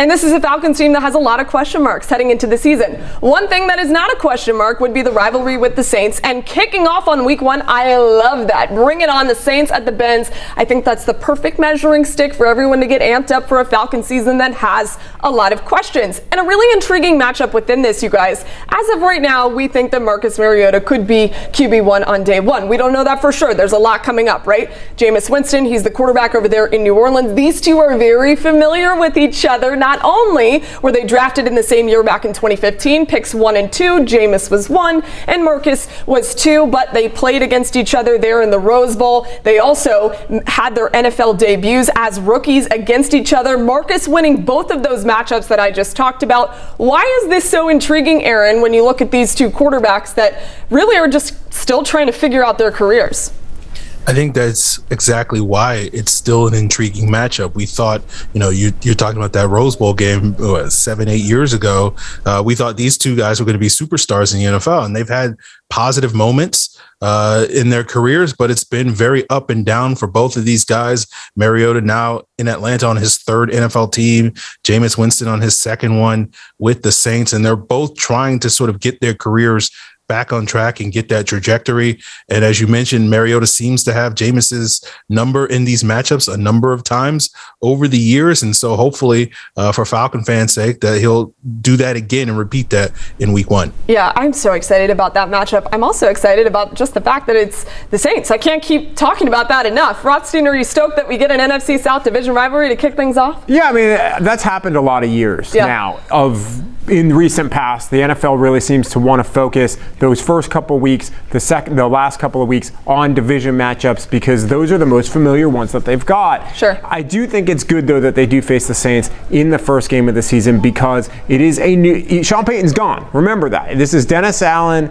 And this is a Falcons team that has a lot of question marks heading into the season. One thing that is not a question mark would be the rivalry with the Saints. And kicking off on week 1, I love that. Bring it on, the Saints at the Benz. I think that's the perfect measuring stick for everyone to get amped up for a Falcons season that has a lot of questions. And a really intriguing matchup within this, you guys. As of right now, we think that Marcus Mariota could be QB1 on day 1. We don't know that for sure. There's a lot coming up, right? Jameis Winston, he's the quarterback over there in New Orleans. These two are very familiar with each other. Not only were they drafted in the same year back in 2015, picks 1 and 2, Jameis was 1 and Marcus was 2, but they played against each other there in the Rose Bowl. They also had their NFL debuts as rookies against each other. Marcus winning both of those matchups that I just talked about. Why is this so intriguing, Aaron, when you look at these two quarterbacks that really are just still trying to figure out their careers? I think that's exactly why it's still an intriguing matchup. We thought, you're talking about that Rose Bowl game 7-8 years ago. We thought these two guys were going to be superstars in the NFL, and they've had positive moments in their careers, but it's been very up and down for both of these guys. Mariota now in Atlanta on his 3rd NFL team, Jameis Winston on his 2nd one with the Saints, and they're both trying to sort of get their careers back on track and get that trajectory. And as you mentioned, Mariota seems to have Jameis's number in these matchups a number of times over the years. And so hopefully for Falcon fans' sake that he'll do that again and repeat that in week 1. Yeah, I'm so excited about that matchup. I'm also excited about just the fact that it's the Saints. I can't keep talking about that enough. Rothstein, are you stoked that we get an NFC South division rivalry to kick things off? Yeah, I mean, that's happened a lot of years now. In recent past, the NFL really seems to want to focus those first couple of weeks, the last couple of weeks on division matchups because those are the most familiar ones that they've got. Sure. I do think it's good though that they do face the Saints in the first game of the season because it is a new. Sean Payton's gone. Remember that. This is Dennis Allen.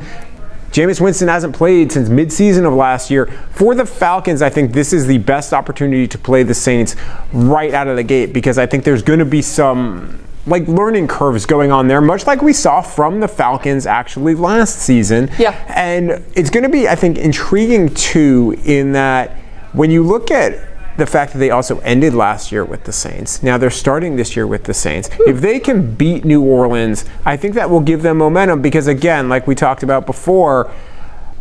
Jameis Winston hasn't played since midseason of last year. For the Falcons, I think this is the best opportunity to play the Saints right out of the gate because I think there's going to be some learning curves going on there, much like we saw from the Falcons actually last season. Yeah. And it's going to be, I think, intriguing too in that when you look at the fact that they also ended last year with the Saints. Now they're starting this year with the Saints. If they can beat New Orleans, I think that will give them momentum because again, like we talked about before,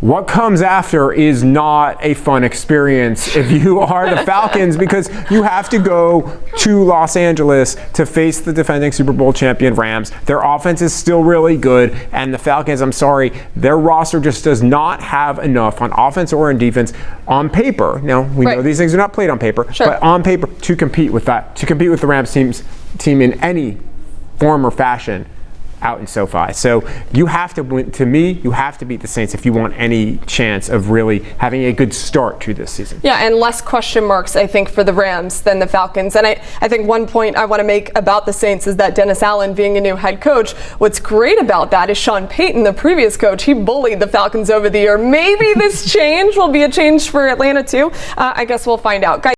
what comes after is not a fun experience if you are the Falcons because you have to go to Los Angeles to face the defending Super Bowl champion Rams. Their offense is still really good, and the Falcons, I'm sorry, their roster just does not have enough on offense or on defense on paper. Now, we know these things are not played on paper, but on paper to compete with that, to compete with the Rams team in any form or fashion out in SoFi. So you have to win. To me, you have to beat the Saints if you want any chance of really having a good start to this season. Yeah, and less question marks, I think, for the Rams than the Falcons. And I think one point I want to make about the Saints is that Dennis Allen being a new head coach, what's great about that is Sean Payton, the previous coach, he bullied the Falcons over the year. Maybe this change will be a change for Atlanta too. I guess we'll find out. Guys,